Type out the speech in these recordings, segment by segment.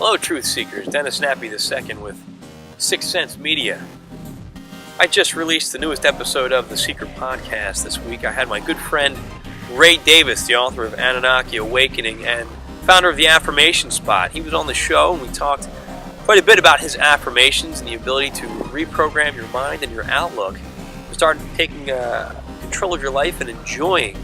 Hello, Truth Seekers. Dennis Nappi II with Sixth Sense Media. I just released the newest episode of the Seiker Podcast this week. I had my good friend Ray Davis, the author of Anunnaki Awakening and founder of the Affirmations Spot. He was on the show and we talked quite a bit about his affirmations and the ability to reprogram your mind and your outlook to start taking control of your life and enjoying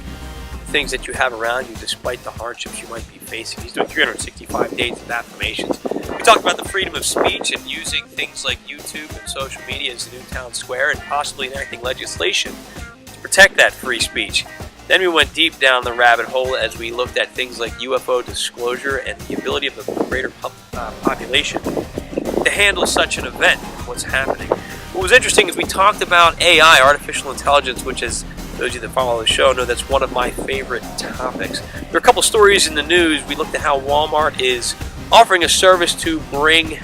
things that you have around you despite the hardships you might be facing. He's doing 365 days of affirmations. We talked about the freedom of speech and using things like YouTube and social media as a new town square and possibly enacting legislation to protect that free speech. Then we went deep down the rabbit hole as we looked at things like UFO disclosure and the ability of the greater population to handle such an event, what's happening. What was interesting is we talked about AI, artificial intelligence, which is, those of you that follow the show know that's one of my favorite topics. There are a couple stories in the news. We looked at how Walmart is offering a service to bring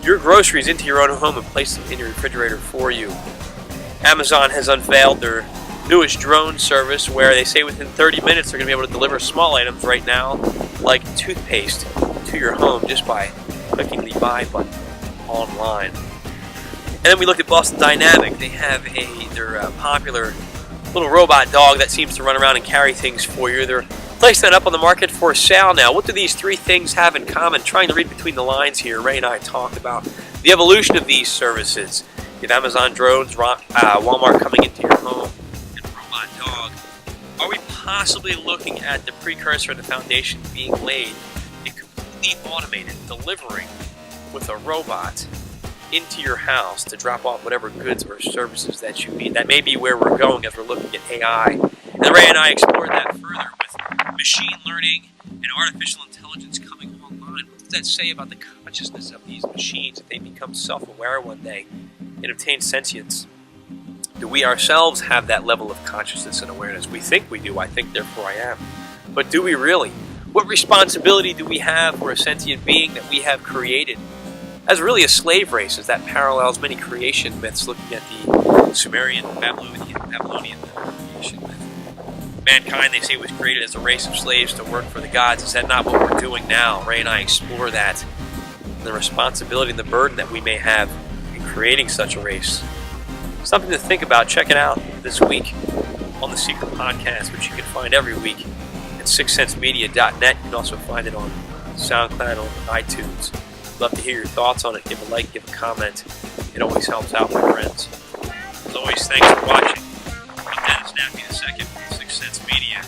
your groceries into your own home and place them in your refrigerator for you. Amazon has unveiled their newest drone service where they say within 30 minutes they're going to be able to deliver small items right now like toothpaste to your home just by clicking the buy button online. And then we looked at Boston Dynamic. They have their popular little robot dog that seems to run around and carry things for you. They're placing that up on the market for sale now. What do these three things have in common? Trying to read between the lines here, Ray and I talked about the evolution of these services. You have Amazon drones, Walmart coming into your home, and robot dog. Are we possibly looking at the precursor and the foundation being laid in completely automated delivering with a robot into your house to drop off whatever goods or services that you need? That may be where we're going as we're looking at AI. And Ray and I explored that further with machine learning and artificial intelligence coming online. What does that say about the consciousness of these machines if they become self-aware one day and obtain sentience? Do we ourselves have that level of consciousness and awareness? We think we do. I think, therefore I am. But do we really? What responsibility do we have for a sentient being that we have created as really a slave race, as that parallels many creation myths, looking at the Sumerian, Babylonian creation myth? Mankind, they say, was created as a race of slaves to work for the gods. Is that not what we're doing now? Ray and I explore that, and the responsibility and the burden that we may have in creating such a race. Something to think about. Check it out this week on the Seiker Podcast, which you can find every week at sixthsensemedia.net. You can also find it on SoundCloud and iTunes. Love to hear your thoughts on it. Give a like, give a comment. It always helps out, my friends. As always, thanks for watching. I'm Dennis Nappi II, Sixth Sense Media.